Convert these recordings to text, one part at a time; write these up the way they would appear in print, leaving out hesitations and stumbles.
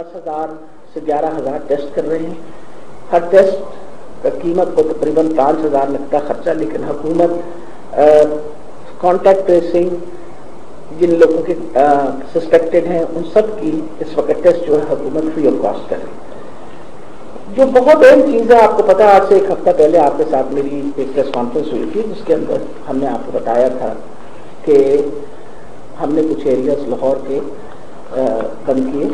10,000 سے 11,000 ٹیسٹ کر رہے ہیں. ہر ٹیسٹ کا قیمت کو تقریباً 5,000 لگتا خرچہ, لیکن حکومت کانٹیکٹ ٹریسنگ جن لوگوں کے سسپیکٹڈ ہیں ان سب کی اس وقت ٹیسٹ جو ہے حکومت فری آف کاسٹ کر رہی ہے. جو بہت اہم چیز ہے, آپ کو پتا آج سے ایک ہفتہ پہلے آپ کے ساتھ میری ایک پریس کانفرنس ہوئی تھی جس کے اندر ہم نے آپ کو بتایا تھا کہ ہم نے کچھ ایریاز لاہور کے بند کیے.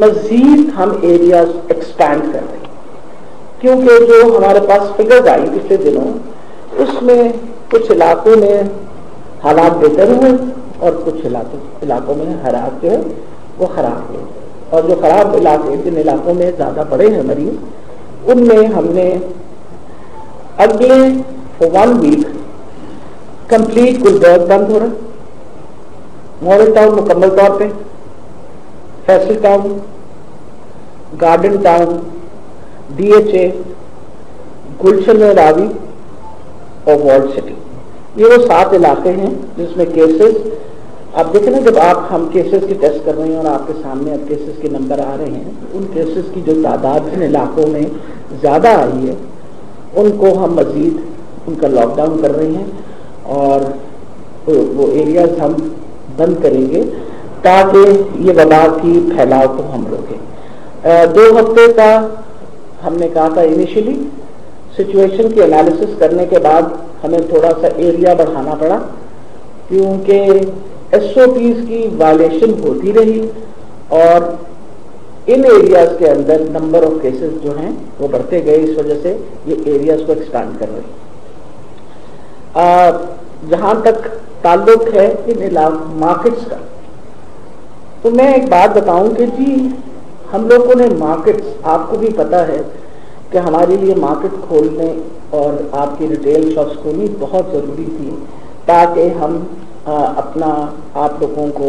مزید ہم ایریاز ایکسپینڈ کر رہے ہیں کیونکہ جو ہمارے پاس فگرز آئی پچھلے دنوں اس میں کچھ علاقوں میں حالات بہتر ہوئے اور کچھ علاقوں میں حالات جو ہے وہ خراب ہوئے. اور جو خراب علاقے جن علاقوں میں زیادہ بڑے ہیں مریض ان میں ہم نے اگلے 1 ویک کمپلیٹ گلبرگ بند ہو رہا, ماڈل ٹاؤن مکمل طور پہ, Faisal Town, Garden Town, D H A, Gulshan Ravi اور والڈ سٹی. یہ وہ 7 علاقے ہیں جس میں کیسز, آپ دیکھیں نا جب ہم کیسز کی ٹیسٹ کر رہے ہیں اور آپ کے سامنے اب کیسز کے نمبر آ رہے ہیں, ان کیسز کی جو تعداد جن علاقوں میں زیادہ آئی ہے ان کو ہم مزید ان کا لاک ڈاؤن کر رہے ہیں اور وہ ایریاز ہم بند کریں گے تاکہ یہ وبا کی پھیلاؤ کو ہم روکیں. 2 ہفتے کا ہم نے کہا تھا انیشلی, سچویشن کی انالیسس کرنے کے بعد ہمیں تھوڑا سا ایریا بڑھانا پڑا کیونکہ SOPs کی وائلیشن ہوتی رہی اور ان ایریاز کے اندر نمبر آف کیسز جو ہیں وہ بڑھتے گئے. اس وجہ سے یہ ایریاز کو ایکسپینڈ کر رہے ہیں. جہاں تک تعلق ہے ان مارکیٹس کا, تو میں ایک بات بتاؤں کہ جی ہم لوگوں نے مارکیٹس, آپ کو بھی پتا ہے کہ ہمارے لیے مارکیٹ کھولنے اور آپ کی ریٹیل شاپس کھولنی بہت ضروری تھی تاکہ ہم اپنا آپ لوگوں کو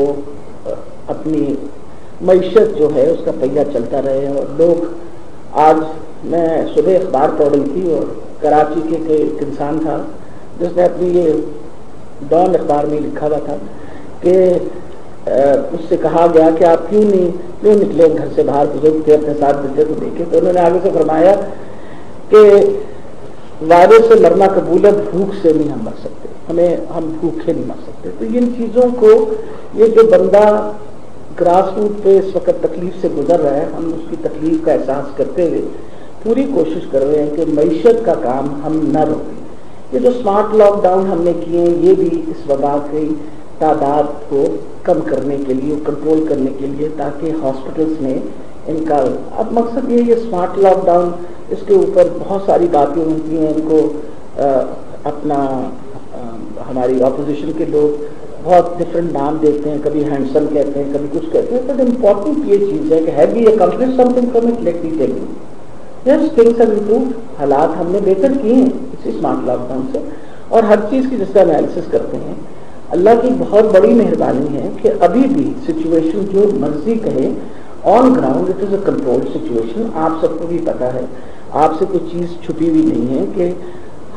اپنی معیشت جو ہے اس کا پہیہ چلتا رہے. اور لوگ, آج میں صبح اخبار پڑھ رہی تھی اور کراچی کے ایک انسان تھا جس نے اپنی یہ ڈان اخبار میں لکھا ہوا تھا کہ اس سے کہا گیا کہ آپ کیوں نکلے گھر سے باہر, بزرگ تھے اپنے ساتھ بچے کو دیکھے, تو انہوں نے آگے سے فرمایا کہ وائرس سے مرنا قبول ہے, بھوک سے نہیں ہم مر سکتے, ہم بھوکے نہیں مر سکتے. تو ان چیزوں کو, یہ جو بندہ گراس روٹ پہ اس وقت تکلیف سے گزر رہا ہے, ہم اس کی تکلیف کا احساس کرتے ہوئے پوری کوشش کر رہے ہیں کہ معیشت کا کام ہم نہ روکیں. یہ جو سمارٹ لاک ڈاؤن ہم نے کیے ہیں یہ بھی اس وبا کی تعداد کو کم کرنے کے لیے, کنٹرول کرنے کے لیے, تاکہ ہاسپٹلس میں ان کا, اب مقصد یہ سمارٹ لاک ڈاؤن, اس کے اوپر بہت ساری باتیں ہوتی ہیں. ان کو اپنا ہماری اپوزیشن کے لوگ بہت ڈفرینٹ نام دیتے ہیں, کبھی ہینڈسم کہتے ہیں, کبھی کچھ کہتے ہیں, بٹ امپورٹنٹ یہ چیز ہے کہ have we accomplish something from it, let me tell you yes things have improved. حالات ہم نے بہتر کیے ہیں اسی اسمارٹ لاک ڈاؤن سے, اور ہر چیز کی جس کا انالیسس کرتے ہیں. اللہ کی بہت بڑی مہربانی ہے کہ ابھی بھی سچویشن جو مرضی کہے on ground it is a control situation. آپ سب کو بھی پتا ہے, آپ سے کوئی چیز چھپی ہوئی نہیں ہے کہ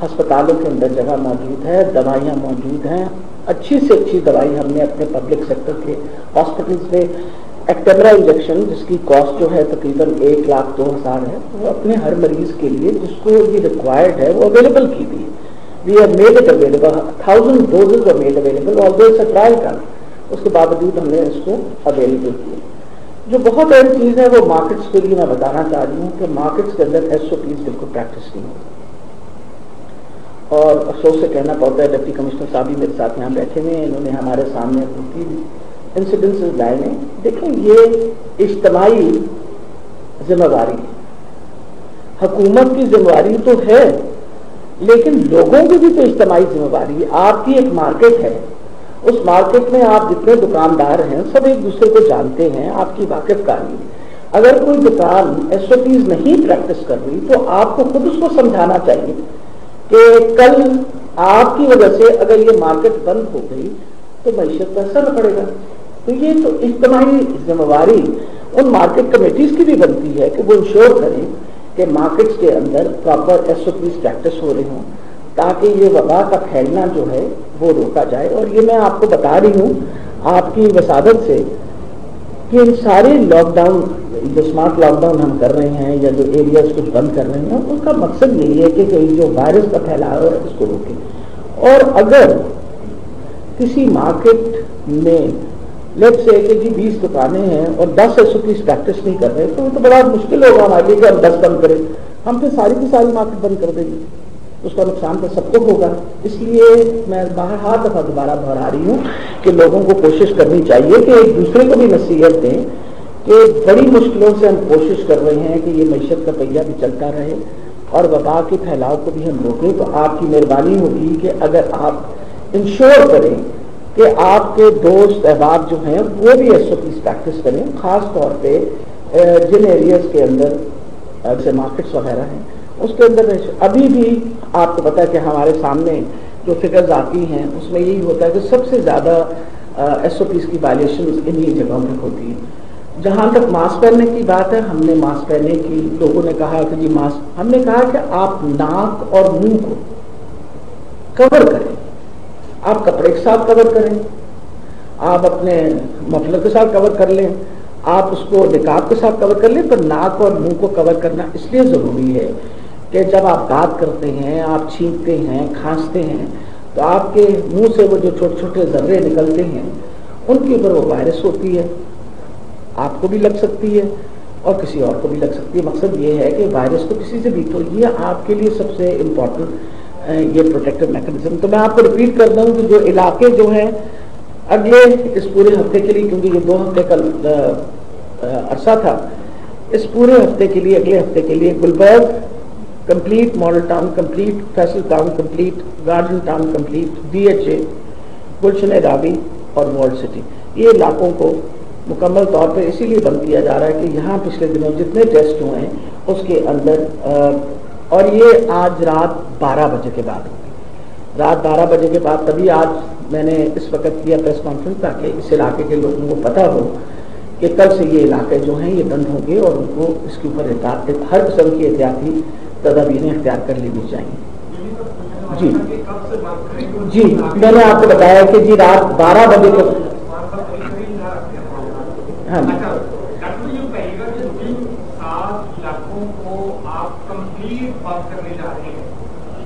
ہسپتالوں کے اندر جگہ موجود ہے, دوائیاں موجود ہیں, اچھی سے اچھی دوائی ہم نے اپنے پبلک سیکٹر کے ہاسپٹلس میں, ایکٹیمرا انجیکشن جس کی کاسٹ جو ہے تقریباً 1,02,000 ہے, وہ اپنے ہر مریض کے لیے جس کو یہ ریکوائرڈ ہے وہ اویلیبل کی دی ہے. We have made it available, 1000 doses are made available, although it's a trial run, اس کے باوجود ہم نے اس کو اویلیبل کیا. جو بہت اہم چیز ہے وہ مارکیٹس کے لیے میں بتانا چاہ رہی ہوں کہ مارکیٹس کے اندر SOPs بالکل پریکٹس نہیں ہوتی, اور افسوس سے کہنا پڑتا ہے ڈپٹی کمشنر صاحب بھی میرے ساتھ یہاں بیٹھے ہوئے ہیں, انہوں نے ہمارے سامنے اپنی انسیڈنسز لائے ہیں. دیکھیں یہ اجتماعی ذمہ داری ہے, حکومت کی ذمہ داری تو ہے لیکن لوگوں کی بھی تو اجتماعی ذمہ داری ہے. آپ کی ایک مارکیٹ ہے, اس مارکیٹ میں آپ جتنے دکاندار ہیں سب ایک دوسرے کو جانتے ہیں, آپ کی واقف کاری. اگر کوئی دکان SOPs نہیں پریکٹس کر رہی تو آپ کو خود اس کو سمجھانا چاہیے کہ کل آپ کی وجہ سے اگر یہ مارکیٹ بند ہو گئی تو معیشت پر اثر پڑے گا. تو یہ تو اجتماعی ذمہ داری ان مارکیٹ کمیٹیز کی بھی بنتی ہے کہ وہ انشور کریں کہ مارکیٹس کے اندر پراپر SOPs پریکٹس ہو رہے ہوں تاکہ یہ وبا کا پھیلنا جو ہے وہ روکا جائے. اور یہ میں آپ کو بتا رہی ہوں آپ کی وسادت سے کہ ان سارے لاک ڈاؤن جو اسمارٹ لاک ڈاؤن ہم کر رہے ہیں یا جو ایریاز کچھ بند کر رہے ہیں اس کا مقصد یہی ہے کہ جو وائرس کا پھیلاؤ ہے اس کو روکیں. اور اگر کسی مارکیٹ میں لیٹ سے کہ جی 20 دکانیں ہیں اور 10 SOPs پریکٹس نہیں کر رہے تو وہ تو بڑا مشکل ہوگا ہمارے لیے کہ ہم 10 بند کریں. ہم پھر ساری کی ساری مارکیٹ بند کر دیں گے, اس کا نقصان تو سب کو ہوگا. اس لیے میں ہر دفعہ دوبارہ دہرا رہی ہوں کہ لوگوں کو کوشش کرنی چاہیے کہ ایک دوسرے کو بھی نصیحت دیں کہ بڑی مشکلوں سے ہم کوشش کر رہے ہیں کہ یہ معیشت کا پہیہ بھی چلتا رہے اور وبا کے پھیلاؤ کو بھی ہم روکیں. تو آپ کی مہربانی ہوگی کہ اگر آپ انشور کریں کہ آپ کے دوست احباب جو ہیں وہ بھی SOPs پریکٹس کریں, خاص طور پہ جن ایریاز کے اندر جیسے مارکیٹس وغیرہ ہیں اس کے اندر. ابھی بھی آپ کو پتا ہے کہ ہمارے سامنے جو فگرز آتی ہیں اس میں یہی ہوتا ہے کہ سب سے زیادہ SOPs کی وائلیشن انہی جگہوں پہ ہوتی ہے. جہاں تک ماسک پہننے کی بات ہے, ہم نے ماسک پہننے کی, لوگوں نے کہا کہ جی ماسک, ہم نے کہا کہ آپ ناک اور منہ کو کور کریں, آپ کپڑے کے ساتھ کور کریں, آپ اپنے مفلر کے ساتھ کور کر لیں, آپ اس کو نقاب کے ساتھ کور کر لیں, پر ناک اور منہ کو کور کرنا اس لیے ضروری ہے کہ جب آپ بات کرتے ہیں, آپ چھینکتے ہیں, کھانستے ہیں تو آپ کے منہ سے وہ جو چھوٹے چھوٹے ذرے نکلتے ہیں ان کے اوپر وہ وائرس ہوتی ہے, آپ کو بھی لگ سکتی ہے اور کسی اور کو بھی لگ سکتی ہے. مقصد یہ ہے کہ وائرس کو کسی سے بھی, تو یہ آپ کے لیے سب سے امپورٹنٹ یہ پروٹیکٹیو میکینزم. تو میں آپ کو ریپیٹ کر دوں کہ جو علاقے جو ہیں اگلے اس پورے ہفتے کے لیے, کیونکہ یہ 2 ہفتے کا عرصہ تھا, اس پورے ہفتے کے لیے, اگلے ہفتے کے لیے Gulberg complete, model town complete, Faisal town complete, garden town complete, DHA, گلشن راوی اور وارڈ سٹی, یہ علاقوں کو مکمل طور پہ اسی لیے بند کیا جا رہا ہے کہ یہاں پچھلے دنوں جتنے ٹیسٹ ہوئے ہیں اس کے اندر, اور یہ آج رات 12 بجے کے بعد ہوگی, رات 12 بجے کے بعد. تبھی آج میں نے اس وقت کیا پریس کانفرنس تاکہ اس علاقے کے لوگوں کو پتہ ہو کہ کل سے یہ علاقے جو ہیں یہ بند ہوں گے اور ان کو اس کے اوپر ہر قسم کی احتیاطی تدابیریں اختیار کر لینی چاہیے. جی میں نے آپ کو بتایا کہ جی رات 12 بجے کو. ہاں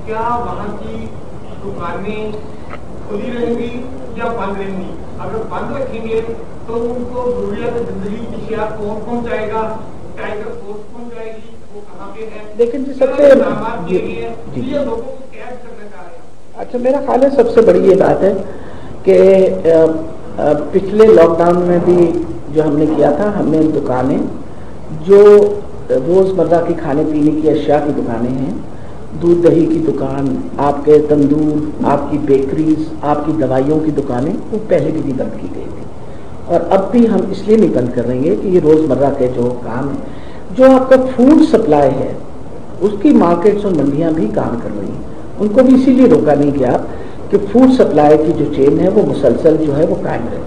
کیا وہاں کی دکانیں کھلی رہیں گی یا بند رہیں گی؟ اگر بند رکھیں گے تو ان کو ضروریات زندگی کی اشیاء کون پہنچائے گا, ٹائیگر فورس پہنچائے گی, وہ کہاں پہ ہے, لیکن جی سب سے لوگوں کو کیچ کرنا چاہ رہے ہیں. اچھا میرا خیال ہے سب سے بڑی یہ بات ہے کہ پچھلے لاک ڈاؤن میں بھی جو ہم نے کیا تھا, ہم نے دکانیں جو روزمرہ کی کھانے پینے کی اشیاء کی دکانیں ہیں, دودھ دہی کی دکان, آپ کے تندور, آپ کی بیکریز, آپ کی دوائیوں کی دکانیں, وہ پہلے بھی نہیں بند کی گئی تھی اور اب بھی ہم اس لیے نہیں بند کر رہے ہیں کہ یہ روزمرہ کے جو کام ہیں, جو آپ کا فوڈ سپلائی ہے اس کی مارکیٹس اور منڈیاں بھی کام کر رہی ہیں, ان کو بھی اسی لیے روکا نہیں گیا کہ فوڈ سپلائی کی جو چین ہے وہ مسلسل جو ہے وہ قائم رہے.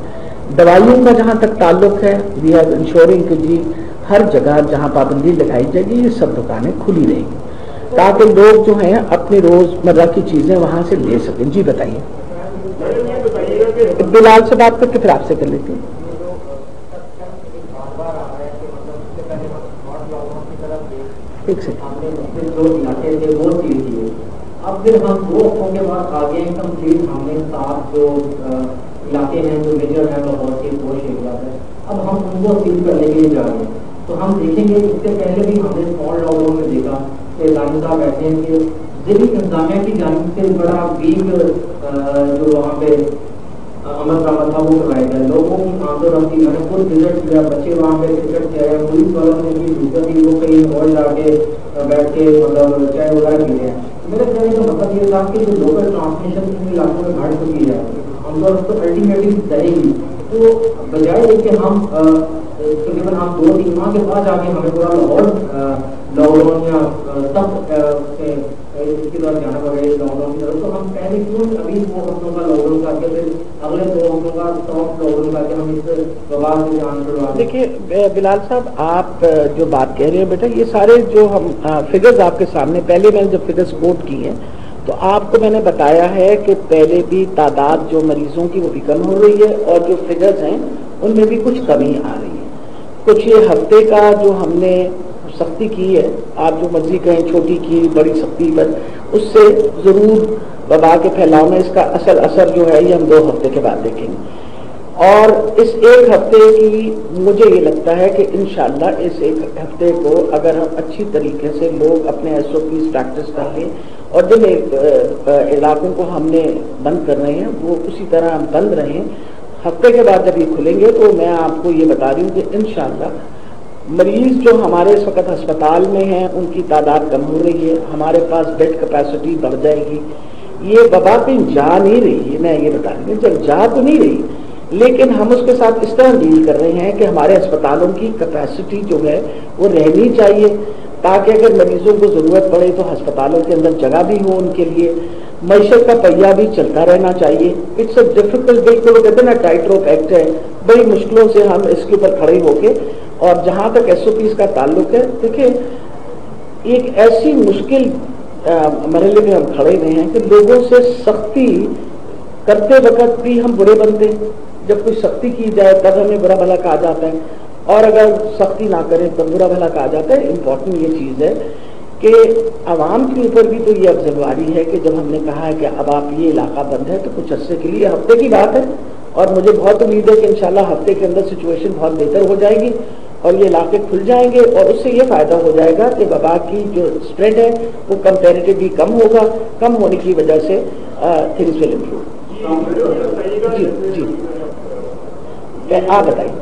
دوائیوں کا جہاں تک تعلق ہے, وی آر انشورنگ کہ جی ہر جگہ جہاں پابندی لگائی جائے گی یہ سب دکانیں کھلی رہیں گی تاکہ لوگ جو ہیں اپنی روزمرہ کی چیزیں وہاں سے لے سکیں. جی بتائیے. بلال سے بات کر کے پھر آپ سے کر لیتے ہیں. ایک اب پھر ہم 2 ہفتوں کے بعد آگے کمپلیٹ ہم نے 7 جو علاقے ہیں جو میجر ہیں وہ بہت ہی پوش ایریاز ہے, اب ہم ان کو سیل کرنے کے لیے جا رہے ہیں. تو ہم دیکھیں گے اس سے پہلے بھی ہم نے اسمال لاک ڈاؤن میں دیکھا کہ رانی صاحب ایسے ہیں کہ ضلعی انتظامیہ کی جانب سے بڑا ویک جو وہاں پہ عمل درآمد تھا وہ کروایا گیا. لوگوں کی آمد و رفت, میں نے خود وزٹ کیا, بچے وہاں پہ کرکٹ کیا ہے, پولیس والوں نے بھی ڈوٹر دی, وہ کہیں اور جا کے بیٹھ کے مطلب چائے وغیرہ پی رہے ہیں. میرے کہنے کا مطلب یہ تھا کہ جو لوکل ٹرانسمیشن ان علاقوں میں گھٹ چکی ہے ہم تو الٹیمیٹلی رہے گی, تو بجائے کہ ہم تقریباً ہم 2-3 ماہ کے بعد جا کے ہمیں پورا لاہور لاک ڈاؤن یا سب اس کی طرف جانا پڑے لاک ڈاؤن کی طرف, تو ہم پہلے کیوں ابھی 2 ہفتوں کا لاک ڈاؤن کر کے پھر اگلے 2 ہفتوں کا سافٹ لاک ڈاؤن کر کے ہم اس وبا سے جان چھڑوا. دیکھیے بلال صاحب, آپ جو بات کہہ رہے ہیں بیٹا, یہ سارے جو ہم فگرز آپ کے سامنے, پہلے میں نے جب فگرز کوٹ کی ہیں تو آپ کو میں نے بتایا ہے کہ پہلے بھی تعداد جو مریضوں کی وہ بھی کم ہو رہی ہے اور جو فگرز ہیں ان میں بھی کچھ کمی آ رہی ہے. کچھ یہ ہفتے کا جو ہم نے سختی کی ہے، آپ جو مرضی کہیں چھوٹی کی بڑی سختی پر، اس سے ضرور وبا کے پھیلاؤ میں اس کا اصل اثر جو ہے یہ ہم 2 ہفتے کے بعد دیکھیں گے. اور اس 1 ہفتے کی مجھے یہ لگتا ہے کہ انشاءاللہ اس 1 ہفتے کو اگر ہم اچھی طریقے سے لوگ اپنے SOPs پریکٹس کر لیں اور جن علاقوں کو ہم نے بند کر رہے ہیں وہ اسی طرح ہم بند رہیں، ہفتے کے بعد جب یہ کھلیں گے تو میں آپ کو یہ بتا رہی ہوں کہ انشاءاللہ مریض جو ہمارے اس وقت ہسپتال میں ہیں ان کی تعداد کم ہو رہی ہے، ہمارے پاس بیڈ کیپیسٹی بڑھ جائے گی. یہ وبا پہ جا نہیں رہی ہے، میں یہ بتا رہی ہوں، جب جا تو نہیں رہی لیکن ہم اس کے ساتھ اس طرح ڈیل کر رہے ہیں کہ ہمارے اسپتالوں کی کیپیسٹی جو ہے وہ رہنی چاہیے تاکہ اگر مریضوں کو ضرورت پڑے تو ہسپتالوں کے اندر جگہ بھی ہو ان کے لیے. معیشت کا پہیہ بھی چلتا رہنا چاہیے. اٹس اے ڈیفیکلٹ، بالکل کہتے ہیں نا ٹائٹ روپ ایکٹ ہے، بڑی مشکلوں سے ہم اس کے اوپر کھڑے ہو کے. اور جہاں تک SOPs کا تعلق ہے، دیکھیں ایک ایسی مشکل مرحلے میں ہم کھڑے ہوئے ہیں کہ لوگوں سے سختی کرتے وقت بھی ہم برے بنتے ہیں. جب کوئی سختی کی جائے تب ہمیں برا بھلا کہا جاتا ہے، اور اگر سختی نہ کریں تب برا بھلا کہا جاتا ہے. امپورٹنٹ یہ چیز ہے کہ عوام کے اوپر بھی تو یہ اب ذمہ داری ہے کہ جب ہم نے کہا ہے کہ اب آپ یہ علاقہ بند ہے تو کچھ عرصے کے لیے، ہفتے کی بات ہے اور مجھے بہت امید ہے کہ انشاءاللہ ہفتے کے اندر سچویشن بہت بہتر ہو جائے گی اور یہ علاقے کھل جائیں گے اور اس سے یہ فائدہ ہو جائے گا کہ وبا کی جو اسپریڈ ہے وہ کمپیریٹیولی کم ہوگا. کم ہونے کی وجہ سے تھنگز ول امپروو. جی جی آپ بتائیے.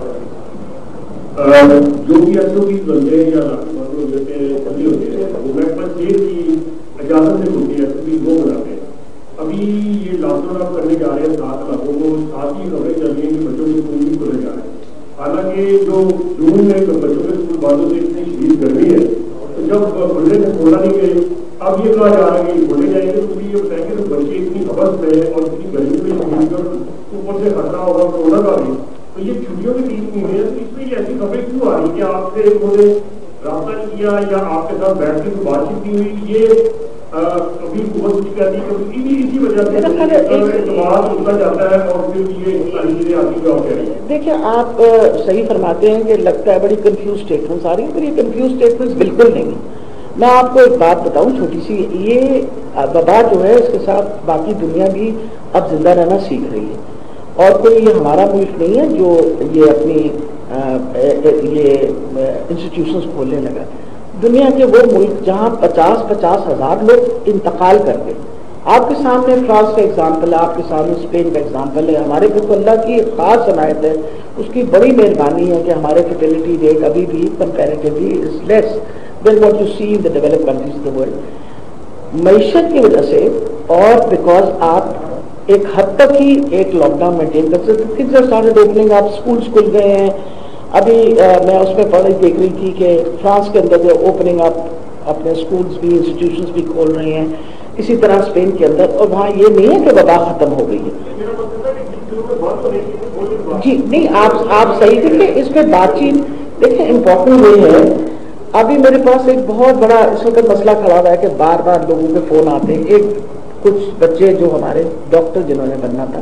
جو بھی SOPs بنتے ہیں یا ہوتے ہیں وہ محکمہ صحت کی اجازت سے ہوتی ہے SOPs وہ بناتے ہیں. ابھی یہ لاک ڈاؤن آپ کرنے جا رہے ہیں 7 علاقوں کو، ساتھ ہی خبریں چل رہی ہیں کہ بچوں کے اسکول بھی کھولے جا رہے ہیں. حالانکہ جو جون میں بچوں کے اسکول والوں سے اتنی شدید گرمی ہے تو جب کھلنے سے کھولا نہیں گئے، اب یہ کہا جا رہا ہے کہ کھولے جائیں گے تو یہ بتائیں گے تو بچے اتنی حبس میں اور اتنی گرمی میں اوپر سے خطرہ ہوگا کورونا کا بھی، تو یہ چھٹیوں کے 3 مہینے تو اس میں یہ ایسی خبریں کیوں آ رہی کہ آپ سے انہوں نے رابطہ نہیں کیا یا آپ کے ساتھ بیٹھ کے کوئی بات چیت نہیں ہوئی؟ یہ ابھی حکومت کچھ کہتی ہے اسی وجہ سے اعتماد اٹھتا جاتا ہے اور پھر یہ ساری چیزیں آتی جو آپ کہہ رہی ہیں. دیکھیں آپ صحیح فرماتے ہیں کہ لگتا ہے بڑی کنفیوز اسٹیٹمنٹس آ رہی ہیں، پر یہ کنفیوز اسٹیٹمنٹس بالکل نہیں. میں آپ کو ایک بات بتاؤں چھوٹی سی، یہ وبا جو ہے اس کے ساتھ باقی دنیا بھی اب زندہ رہنا سیکھ رہی ہے اور کوئی یہ ہمارا ملک نہیں ہے جو یہ اپنی یہ انسٹیٹیوشنز کھولنے لگا. دنیا کے وہ ملک جہاں 50-50 ہزار لوگ انتقال کر گئے. آپ کے سامنے فرانس کا ایگزامپل ہے، آپ کے سامنے اسپین کا ایگزامپل ہے. ہمارے کو اللہ کی ایک خاص عنایت ہے، اس کی بڑی مہربانی ہے کہ ہمارے فرٹیلٹی ریٹ ابھی بھی comparatively is less than what you see in the developed countries of the world. معیشت کی وجہ سے اور بیکاز آپ ایک حد تک ہی ایک لاک ڈاؤن مینٹین کر سکتے. Things are started opening up, schools کھل گئے ہیں. ابھی میں اس میں دیکھ رہی تھی کہ فرانس کے اندر جو اوپننگ اپ اپنے اسکولس بھی انسٹیٹیوشنس بھی کھول رہے ہیں، اسی طرح اسپین کے اندر. اور وہاں یہ نہیں ہے کہ وبا ختم ہو گئی ہے. جی نہیں، آپ صحیح دیکھیں اس میں بات چیت دیکھیں امپورٹنٹ یہ ہے. ابھی میرے پاس ایک بہت بڑا اس وقت مسئلہ کھڑا ہوا ہے کہ بار بار لوگوں کے فون آتے ہیں. ایک کچھ بچے جو ہمارے ڈاکٹر جنہوں نے بننا تھا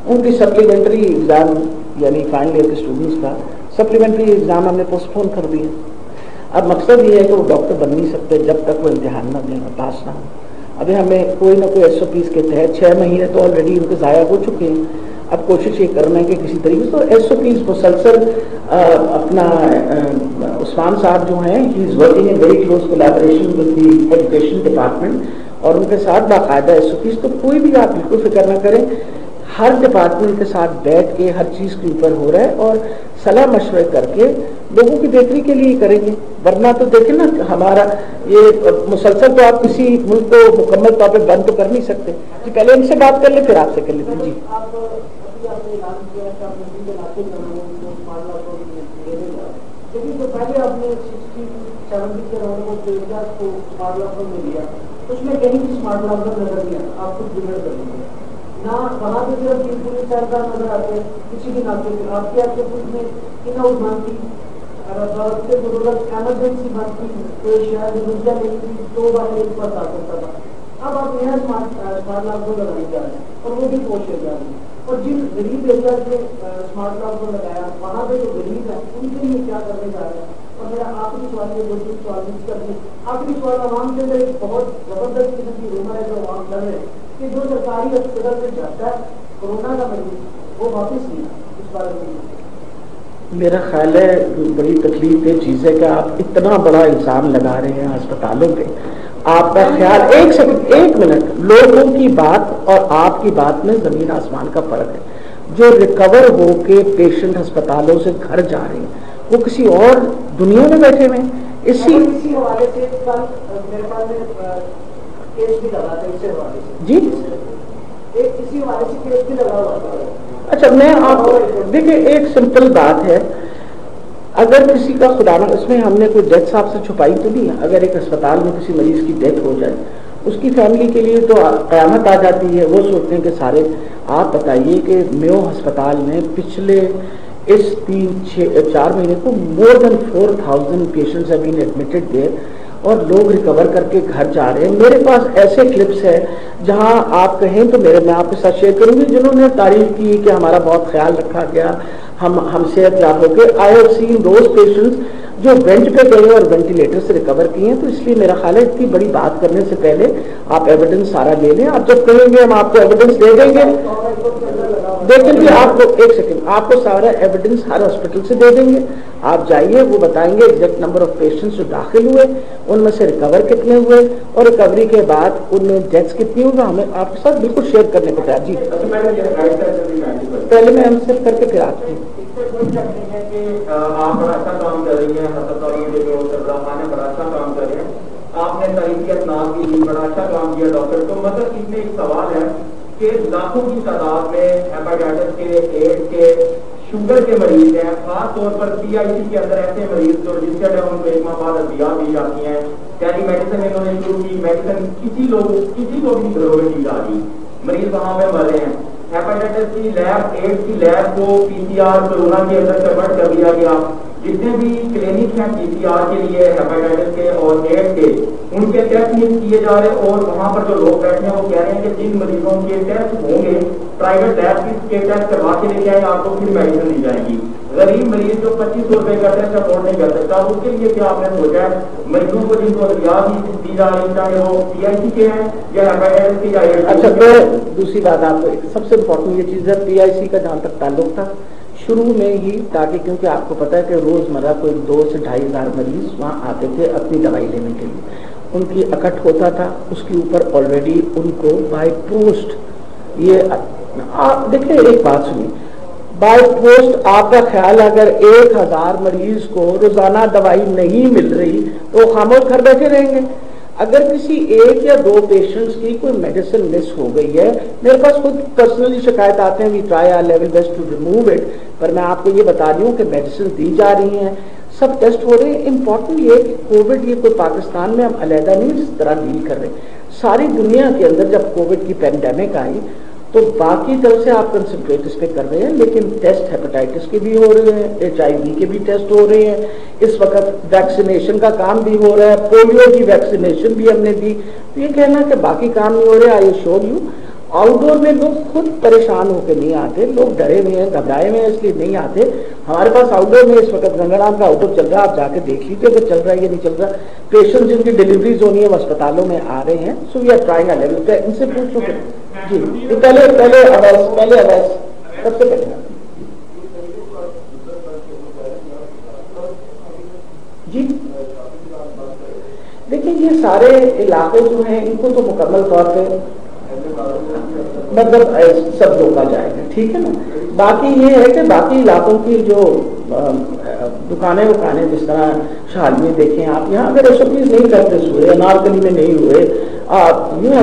ان کی سپلیمنٹری ایگزام یعنی فائنل ایئر کے اسٹوڈنٹس کا سپلیمنٹری ایگزام ہم نے پوسٹ پون کر دیا. اب مقصد یہ ہے کہ وہ ڈاکٹر بن نہیں سکتے جب تک وہ امتحان نہ دیں پاس نہ ہو. ابھی ہمیں کوئی نہ کوئی SOPs کے تحت 6 مہینے تو آلریڈی ان کے ضائع ہو چکے ہیں. اب کوشش یہ کرنا ہے کہ کسی طریقے سے SOPs مسلسل اپنا عثمان صاحب جو ہیں he is working in very close collaboration with the education department اور ان کے ساتھ باقاعدہ SOPs. تو کوئی بھی آپ بالکل فکر نہ کریں، ہر ڈپارٹمنٹ کے ساتھ بیٹھ کے ہر چیز کے اوپر ہو رہا ہے اور صلاح مشورے کر کے لوگوں کی بہتری کے لیے کریں گے. ورنہ تو دیکھیں نا ہمارا یہ مسلسل تو آپ کسی ملک کو مکمل طور پہ بند تو کر نہیں سکتے. جی پہلے ان سے بات کر لیں پھر آپ سے کر لیتے ہیں. جی اس میں کہیں بھی اسمارٹ لاک ڈاؤن نظر نہیں آتا. آپ کچھ بگڑ کر لیجیے نہ وہاں پہ صرف 3 پولیس اہلکار نظر آتے ہیں کسی بھی ناکے پہ. آپ کے پولیس میں ان ہاؤس بند کی سے ضرورت ایمرجنسی بند کی کوئی شہر دوسرا نہیں تھی 2 بار ایک پاس آ سکتا تھا. اب آپ نیا اسمارٹ لاک کو لگانے جا رہے ہیں اور وہ بھی پوش ایریا میں, اور جن غریب ایریا سے اسمارٹ لاک کو لگایا وہاں پہ جو غریب ہیں ان کے لیے کیا کرنے جا رہے ہیں. اور میرا آخری سوال یہ بہت سوال کرتی آخری سوال عوام کے اندر ایک بہت زبردست قسم کی رومر ہے جو عوام کر رہے ہیں کہ جو سرکاری ہاسپٹل میں جاتا ہے کورونا کا مریض وہ واپس نہیں آتا. اس بارے میں میرا خیال ہے بڑی تکلیف یہ چیز ہے کہ آپ اتنا بڑا الزام لگا رہے ہیں ہسپتالوں پہ. آپ کا خیال ایک سیکنڈ ایک منٹ, لوگوں کی بات اور آپ کی بات میں زمین آسمان کا فرق ہے. جو ریکور ہو کے پیشنٹ ہسپتالوں سے گھر جا رہے ہیں وہ کسی اور دنیا میں بیٹھے ہوئے ہیں. اسی حوالے سے میرے پاس کیس بھی لگا تھا, اس حوالے سے جی اسی حوالے سے کیس بھی لگا ہوا تھا. اچھا میں آپ دیکھیں ایک سمپل بات ہے, اگر کسی کا خدا نہ اس میں ہم نے کوئی ڈیتھ آپ سے چھپائی تو نہیں. اگر ایک اسپتال میں کسی مریض کی ڈیتھ ہو جائے اس کی فیملی کے لیے تو قیامت آ جاتی ہے. وہ سوچتے ہیں کہ سارے آپ بتائیے کہ میو ہسپتال میں پچھلے اس 3-4 مہینے کو مور دین 4000 patients have been admitted there اور لوگ ریکور کر کے گھر جا رہے ہیں. میرے پاس ایسے کلپس ہیں جہاں آپ کہیں تو میں آپ کے ساتھ شیئر کروں گی جنہوں نے تعریف کی کہ ہمارا بہت خیال رکھا گیا, ہم صحت یاب ہو کے. I have seen those patients جو بینچ پہ گئے اور وینٹیلیٹر سے ریکور کیے ہیں. تو اس لیے میرا خیال ہے اتنی بڑی بات کرنے سے پہلے آپ ایویڈنس سارا لے لیں. آپ جب کہیں گے ہم آپ کو ایویڈنس دے دیں گے, دیکھیں گے آپ کو ایک سیکنڈ آپ کو سارا ایویڈنس ہر ہاسپٹل سے دے دیں گے. آپ جائیے وہ بتائیں گے ایگزیکٹ نمبر آف پیشنٹس جو داخل ہوئے, ان میں سے ریکور کتنے ہوئے اور ریکوری کے بعد ان میں ڈیتھس کتنی ہوگا. ہمیں آپ کے ساتھ بالکل شیئر کرنے کو تیار. جی پہلے میں ہم سے کر کے پھر آپ کی آپ بڑا اچھا کام کر رہی ہیں, ہسپتالوں کے جو سربراہان بڑا اچھا کام کر رہے ہیں. آپ نے تربیت نام کی بڑا اچھا کام کیا ڈاکٹر. تو مطلب اس میں ایک سوال ہے کہ لاکھوں کی تعداد میں ہیپاٹائٹس کے, ایڈز کے, شوگر کے مریض ہیں, خاص طور پر PIC کے اندر ایسے مریض جو جس کے ان کو ایک ماہ بعد ادویات دی جاتی ہیں. ٹیلی میڈیسن انہوں نے شروع کی, میڈیسن کسی کو بھی گھروں میں دی جا رہی, مریض وہاں پہ مر رہے ہیں. ہیپاٹائٹس کی لیب, ایڈز کی لیب کو PCR کورونا کے اندر کنورٹ کر دیا گیا. جتنے بھی کلینک ہیں PCR کے لیے ہیپاٹائٹس کے اور ایڈز کے, ان کے ٹیسٹ نہیں کیے جا رہے. اور وہاں پر جو لوگ بیٹھے ہیں وہ کہہ رہے ہیں کہ جن مریضوں کے ٹیسٹ ہوں گے پرائیویٹ لیب کے ٹیسٹ کروا کے لے کے آئے آپ کو پھر میڈیسن دی جائے گی. غریب مریض جو 2500 روپے کا ٹیسٹ افورڈ نہیں کر سکتا, اس کے لیے کیا آپ نے سوچا ہے مریضوں کو جن کو ادویات دی جا رہی چاہے وہ PIC کے ہیں یا ہیپاٹائٹس کے یا ایڈز. اچھا میں دوسری بات آپ کو سب سے امپورٹنٹ یہ چیز ہے PIC کا جہاں تک تعلق تھا شروع میں ہی, تاکہ کیونکہ آپ کو پتا ہے کہ روزمرہ کوئی 2 سے 2500 مریض وہاں آتے تھے اپنی دوائی لینے کے لیے. ان کی اکٹھ ہوتا تھا, اس کے اوپر آلریڈی ان کو بائی پوسٹ یہ آپ دیکھیں ایک بات سنیے, بائی پوسٹ آپ کا خیال اگر 1000 مریض کو روزانہ دوائی نہیں مل رہی تو خاموش گھر بیٹھے رہیں گے. اگر کسی 1 یا 2 پیشنٹس کی کوئی میڈیسن مس ہو گئی ہے, میرے پاس خود پرسنلی شکایت آتے ہیں, we try our level best to remove it, پر میں آپ کو یہ بتا رہی ہوں کہ میڈیسن دی جا رہی ہیں, سب ٹیسٹ ہو رہے ہیں. امپورٹنٹ یہ کہ کووڈ یہ کوئی پاکستان میں ہم علیحدہ نہیں جس طرح ڈیل کر رہے ہیں. ساری دنیا کے اندر جب کووڈ کی پینڈیمک آئی تو باقی طرف سے آپ کنسنٹریٹ اس پہ کر رہے ہیں, لیکن ٹیسٹ ہیپاٹائٹس کے بھی ہو رہے ہیں, HIV کے بھی ٹیسٹ ہو رہے ہیں. اس وقت ویکسینیشن کا کام بھی ہو رہا ہے, پولیو کی ویکسینیشن بھی ہم نے دی. تو یہ کہنا کہ باقی کام نہیں ہو رہے, آئی ایشور یو آؤٹ ڈور میں لوگ خود پریشان ہو کے نہیں آتے, لوگ ڈرے ہوئے ہیں, گھبرائے ہوئے ہیں, اس لیے نہیں آتے. ہمارے پاس آؤٹ ڈور میں اس وقت گنگرام کا آؤٹ ڈور چل رہا ہے, آپ جا کے دیکھ لیجیے کہ چل رہا ہے یا نہیں چل رہا. پیشنٹ جن کی ڈلیوریز ہونی ہے وہ اسپتالوں میں آ رہے ہیں. So we are trying a level پہ, ان سے پوچھو کہ جی پہلے اویس سب سے پہلے جی دیکھیں یہ سارے علاقے جو ہیں ان کو تو مکمل طور پہ مطلب سب روکا جائے گا, ٹھیک ہے نا. باقی یہ ہے کہ باقی علاقوں کی جو دکانیں جس طرح شال میں دیکھیں آپ, یہاں اگر ایسا چیز نہیں کرتے ہوئے, انارکلی میں نہیں ہوئے, آپ یوں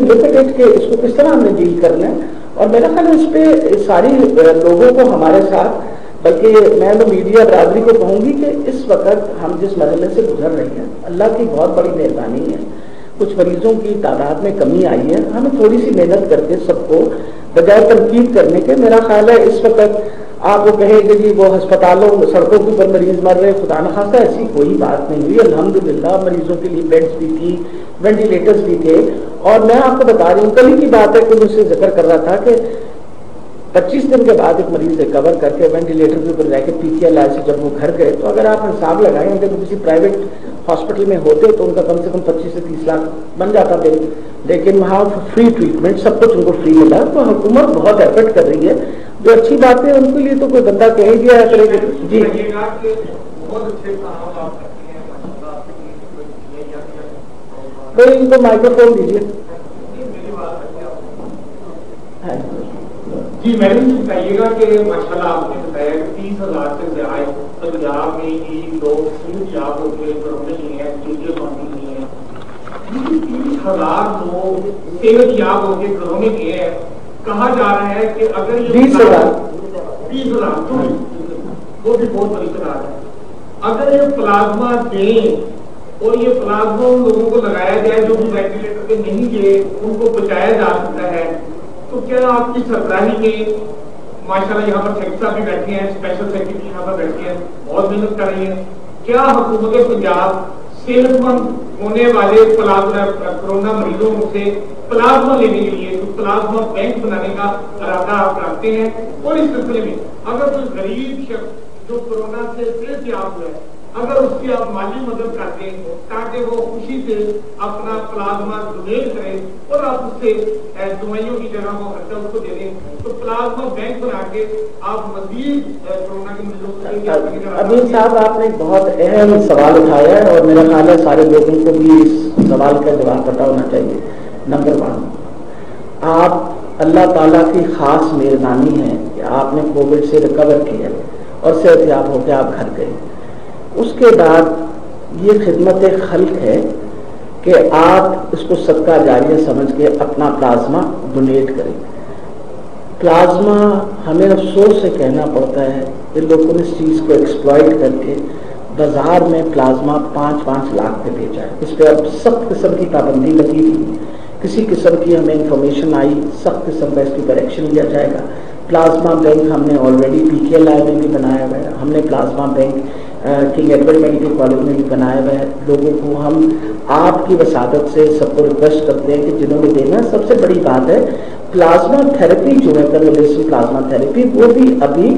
لوکیٹ کہ اس کو کس طرح ہم نے ڈیل کرنا ہے. اور میرا خیال ہے اس پہ ساری لوگوں کو ہمارے ساتھ, بلکہ میں تو میڈیا برادری کو کہوں گی کہ اس وقت ہم جس مرحلے سے گزر رہے ہیں اللہ کی بہت بڑی مہربانی ہے, کچھ مریضوں کی تعداد میں کمی آئی ہے. ہمیں تھوڑی سی محنت کر کے سب کو بجائے تنقید کرنے کے, میرا خیال ہے اس وقت آپ وہ کہیں کہ جی وہ ہسپتالوں سڑکوں کے اوپر مریض مر رہے، خدا نخواستہ ایسی کوئی بات نہیں ہوئی، الحمدللہ مریضوں کے لیے بیڈز بھی تھی، وینٹیلیٹرز بھی تھے. اور میں آپ کو بتا رہی ہوں کل ہی کی بات ہے کہ مجھ سے ذکر کر رہا تھا کہ 25 دن کے بعد ایک مریض ریکور کر کے وینٹیلیٹر کے اوپر رہ کے PTI سے جب وہ گھر گئے تو اگر آپ حساب لگائیں گے تو کسی پرائیویٹ ہاسپٹل میں ہوتے تو ان کا کم سے کم 25 سے 30 لاکھ بن جاتا بل، لیکن وہاں فری ٹریٹمنٹ سب کچھ ان کو فری ملا. تو حکومت بہت ایفرٹ کر رہی ہے، جو اچھی بات ہے ان کے لیے تو کوئی بندہ کہیں دیا کرے گا. جی کوئی ان کو مائکرو فون دیجیے. جی میڈم جی بتائیے گا کہ ماشاء اللہ آپ نے بتایا کہ 30,000 سے زیادہ پنجاب میں ہی لوگ صحت یاب ہو کے پڑھنے نہیں ہے، ٹیچر بننے نہیں ہے. 30,000 لوگ صحت یاب ہو کے گھروں میں گئے ہیں. کہا جا رہا ہے کہ اگر یہ 20,000 وہ بھی بہت بڑی تعداد ہے. اگر یہ پلازما دیں اور یہ پلازما ان لوگوں کو لگایا جائے جو بھی وینٹیلیٹر پہ نہیں گئے، ان کو بچایا جا سکتا ہے، تو کیا آپ کی سربراہی میں ماشاءاللہ یہاں پر سیکٹر صاحب بھی بیٹھے ہیں، اسپیشل سیکرٹری یہاں پر بیٹھے ہیں، بہت محنت کر رہی ہیں، کیا حکومت پنجاب صحت مند ہونے والے کورونا مریضوں سے پلازما لینے کے لیے پلازما بینک بنانے کا ارادہ آپ رکھتے ہیں؟ اور اس سلسلے میں اگر کوئی غریب شخص جو کورونا سے صحت یاب ہوا ہے اگر اس کی آپ مالی مدد کر دیں تاکہ وہ خوشی سے اپنا پلازما ڈونیٹ کرے اور آپ اس سے دوائیوں کی جگہ وہ خرچہ اس کو دے دیں تو پلازما بینک بنا کے آپ مزید کورونا کے مریضوں کو. امین صاحب آپ نے ایک بہت اہم سوال اٹھایا ہے اور میرا خیال ہے سارے لوگوں کو بھی اس سوال کا جواب پتہ ہونا چاہیے. نمبر 1، آپ اللہ تعالیٰ کی خاص مہربانی ہے کہ آپ نے کووڈ سے ریکور کیا اور صحت یاب ہو کے آپ گھر گئے. اس کے بعد یہ خدمت خلق ہے کہ آپ اس کو صدقہ جاریہ سمجھ کے اپنا پلازما ڈونیٹ کریں. پلازما ہمیں افسوس سے کہنا پڑتا ہے کہ لوگوں نے اس چیز کو ایکسپلائٹ کر کے بازار میں پلازما 5-5 لاکھ پہ بیچا ہے. اس پہ اب سخت قسم کی پابندی لگی تھی، کسی قسم کی ہمیں انفارمیشن آئی سخت قسم کا اس کے اوپر ایکشن لیا جائے گا. پلازما بینک ہم نے آلریڈی PKLI میں بھی بنایا ہوا ہے، ہم نے plasma bank king Edward medical college میں بھی بنایا ہوا ہے. لوگوں کو ہم آپ کی وسادت سے سب کو ریکویسٹ کرتے ہیں کہ جنہوں نے دینا. سب سے بڑی بات ہے پلازما تھراپی جو ہے کنولیشن پلازما تھراپی وہ بھی ابھی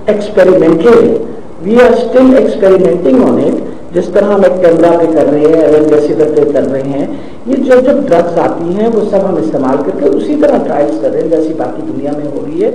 ایکسپیریمنٹل ہے. We are still experimenting on it. جس طرح ہم ایک کیمرا پہ کر رہے ہیں، ریمڈیسیویر پہ کر رہے ہیں، یہ جو ڈرگز آتی ہیں وہ سب ہم استعمال کر کے اسی طرح ٹرائلس کر رہے ہیں جیسی باقی دنیا میں ہو رہی ہے.